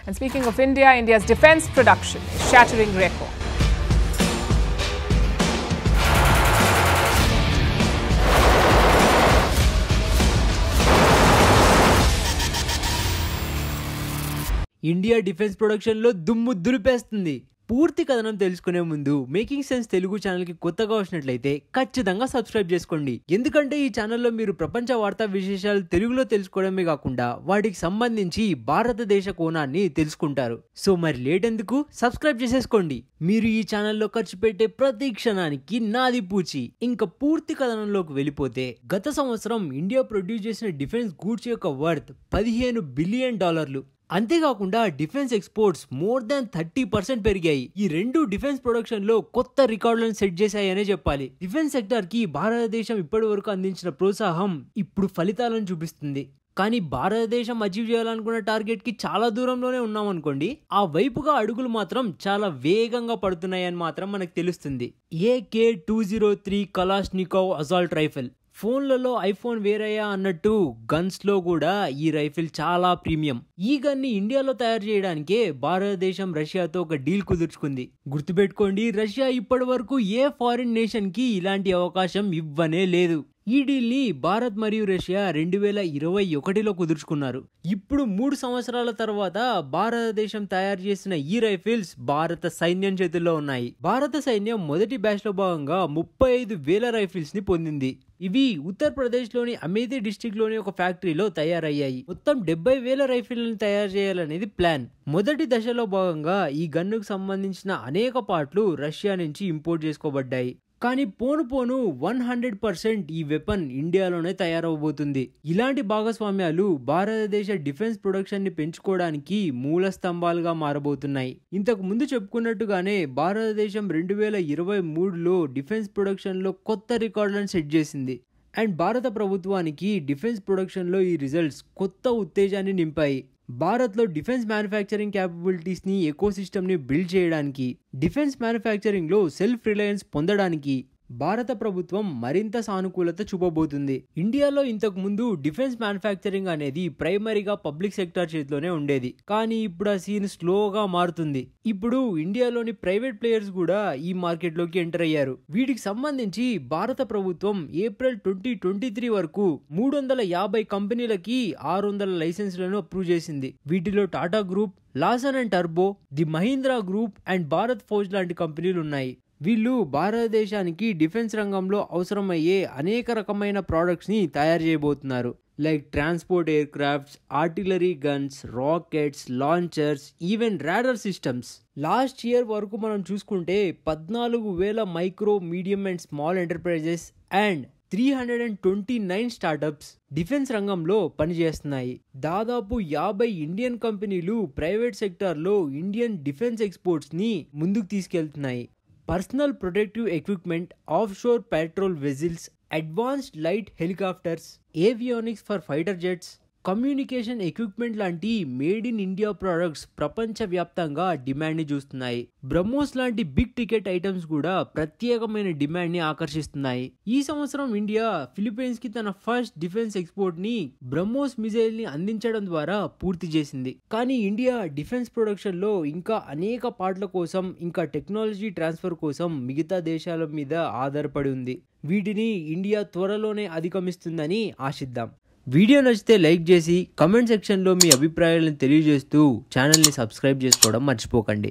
And speaking of India, India's defence production is shattering record. India defence ప్రొడక్షన్లో దుమ్ము దులిపేస్తుంది. పూర్తి కథనం తెలుసుకునే ముందు మేకింగ్ సెన్స్ తెలుగు ఛానల్కి కొత్తగా వచ్చినట్లయితే ఖచ్చితంగా సబ్స్క్రైబ్ చేసుకోండి. ఎందుకంటే ఈ ఛానల్లో మీరు ప్రపంచ వార్తా విశేషాలు తెలుగులో తెలుసుకోవడమే కాకుండా వాటికి సంబంధించి భారతదేశ కోణాన్ని తెలుసుకుంటారు. సో మరి లేట్ ఎందుకు, సబ్స్క్రైబ్ చేసేసుకోండి. మీరు ఈ ఛానల్లో ఖర్చు పెట్టే ప్రతి క్షణానికి నాది పూచి. ఇంకా పూర్తి కథనంలోకి వెళ్ళిపోతే, గత సంవత్సరం ఇండియా ప్రొడ్యూస్ చేసిన డిఫెన్స్ గూడ్స్ యొక్క వర్త్ $15 బిలియన్. అంతేకాకుండా డిఫెన్స్ ఎక్స్పోర్ట్స్ మోర్ దాన్ 30% పెరిగాయి. ఈ రెండు డిఫెన్స్ ప్రొడక్షన్ లో కొత్త రికార్డులను సెట్ చేశాయనే చెప్పాలి. డిఫెన్స్ సెక్టర్ కి భారతదేశం ఇప్పటి వరకు అందించిన ప్రోత్సాహం ఇప్పుడు ఫలితాలను చూపిస్తుంది. కానీ భారతదేశం అచీవ్ చేయాలనుకున్న టార్గెట్ కి చాలా దూరంలోనే ఉన్నాం అనుకోండి. ఆ వైపుగా అడుగులు మాత్రం చాలా వేగంగా పడుతున్నాయని మాత్రం మనకు తెలుస్తుంది. AK-203 Kalashnikov assault rifle. ఫోన్లలో ఐఫోన్ వేరయ్యా అన్నట్టు గన్స్ లో కూడా ఈ రైఫిల్ చాలా ప్రీమియం. ఈ గన్ ని ఇండియాలో తయారు చేయడానికే భారతదేశం రష్యాతో ఒక డీల్ కుదుర్చుకుంది. గుర్తుపెట్టుకోండి, రష్యా ఇప్పటి వరకు ఏ ఫారిన్ నేషన్ కి ఇలాంటి అవకాశం ఇవ్వనే లేదు. ఈ డీల్ ని భారత్ మరియు రష్యా 2021లో కుదుర్చుకున్నారు. ఇప్పుడు 3 సంవత్సరాల తర్వాత భారతదేశం తయారు చేసిన ఈ రైఫిల్స్ భారత సైన్యం చేతుల్లో ఉన్నాయి. భారత సైన్యం మొదటి బ్యాచ్ లో భాగంగా 35,000 రైఫిల్స్ ని పొందింది. ఇవి ఉత్తరప్రదేశ్ లోని అమేథీ డిస్ట్రిక్ట్ లోని ఒక ఫ్యాక్టరీలో తయారయ్యాయి. మొత్తం 70,000 రైఫిల్ని తయారు చేయాలనేది ప్లాన్. మొదటి దశలో భాగంగా ఈ గన్నుకు సంబంధించిన అనేక పార్ట్లు రష్యా నుంచి ఇంపోర్ట్ చేసుకోబడ్డాయి. కానీ పోను పోను 100% ఈ వెపన్ ఇండియాలోనే తయారవబోతుంది. ఇలాంటి భాగస్వామ్యాలు భారతదేశ డిఫెన్స్ ప్రొడక్షన్ ని పెంచుకోవడానికి మూల స్తంభాలుగా మారబోతున్నాయి. ఇంతకు ముందు చెప్పుకున్నట్టుగానే భారతదేశం 2023లో డిఫెన్స్ ప్రొడక్షన్ లో కొత్త రికార్డులను సెట్ చేసింది. అండ్ భారత ప్రభుత్వానికి డిఫెన్స్ ప్రొడక్షన్ లో ఈ రిజల్ట్స్ కొత్త ఉత్తేజాన్ని నింపాయి. భారత్ లో డిఫెన్స్ మ్యానుఫ్యాక్చరింగ్ క్యాపబిలిటీస్ ని ఎకోసిస్టమ్ ని బిల్డ్ చేయడానికి, డిఫెన్స్ మ్యానుఫ్యాక్చరింగ్ లో సెల్ఫ్ రిలయన్స్ పొందడానికి భారత ప్రభుత్వం మరింత సానుకూలత చూపబోతుంది. ఇండియాలో ఇంతకు ముందు డిఫెన్స్ మ్యానుఫ్యాక్చరింగ్ అనేది ప్రైమరీగా పబ్లిక్ సెక్టార్ చేతిలోనే ఉండేది. కానీ ఇప్పుడు ఆ సీన్ స్లోగా మారుతుంది. ఇప్పుడు ఇండియాలోని ప్రైవేట్ ప్లేయర్స్ కూడా ఈ మార్కెట్ లోకి ఎంటర్ అయ్యారు. వీటికి సంబంధించి భారత ప్రభుత్వం ఏప్రిల్ 2023 వరకు 350 కంపెనీలకి 600 లైసెన్స్లను అప్రూవ్ చేసింది. వీటిలో Tata group, Lawson and turbo, the Mahindra group and Bharat forge లాంటి కంపెనీలు ఉన్నాయి. వీళ్ళు భారతదేశానికి డిఫెన్స్ రంగంలో అవసరమయ్యే అనేక రకమైన ప్రోడక్ట్స్ ని తయారు చేయబోతున్నారు. Like transport air crafts, artillery guns, rockets, launchers, even radar systems. Last year వరకు మనం చూసుకుంటే 14,000 micro, medium and small enterprises and 329 startups defence రంగంలో పనిచేస్తున్నాయి. దాదాపు 50 ఇండియన్ కంపెనీలు ప్రైవేట్ సెక్టార్లో ఇండియన్ డిఫెన్స్ ఎక్స్పోర్ట్స్ ని ముందుకు తీసుకెళ్తున్నాయి. Personal protective equipment, offshore patrol vessels, advanced light helicopters, avionics for fighter jets, communication equipment లాంటి మేడ్ ఇన్ ఇండియా ప్రొడక్ట్స్ ప్రపంచ వ్యాప్తంగా డిమాండ్ ని చూస్తున్నాయి. బ్రహ్మోస్ లాంటి బిగ్ టికెట్ ఐటమ్స్ కూడా ప్రత్యేకమైన డిమాండ్ ని ఆకర్షిస్తున్నాయి. ఈ సంవత్సరం ఇండియా ఫిలిప్పీన్స్ కి తన ఫస్ట్ డిఫెన్స్ ఎక్స్పోర్ట్ ని బ్రహ్మోస్ మిజైల్ ని అందించడం ద్వారా పూర్తి చేసింది. కానీ ఇండియా డిఫెన్స్ ప్రొడక్షన్ లో ఇంకా అనేక పార్ట్ల కోసం, ఇంకా టెక్నాలజీ ట్రాన్స్ఫర్ కోసం మిగతా దేశాల మీద ఆధారపడి ఉంది. వీటిని ఇండియా త్వరలోనే అధిగమిస్తుందని ఆశిద్దాం. వీడియో నచ్చితే లైక్ చేసి కమెంట్ సెక్షన్లో మీ అభిప్రాయాలను తెలియజేస్తూ ఛానల్ని సబ్స్క్రైబ్ చేసుకోవడం మర్చిపోకండి.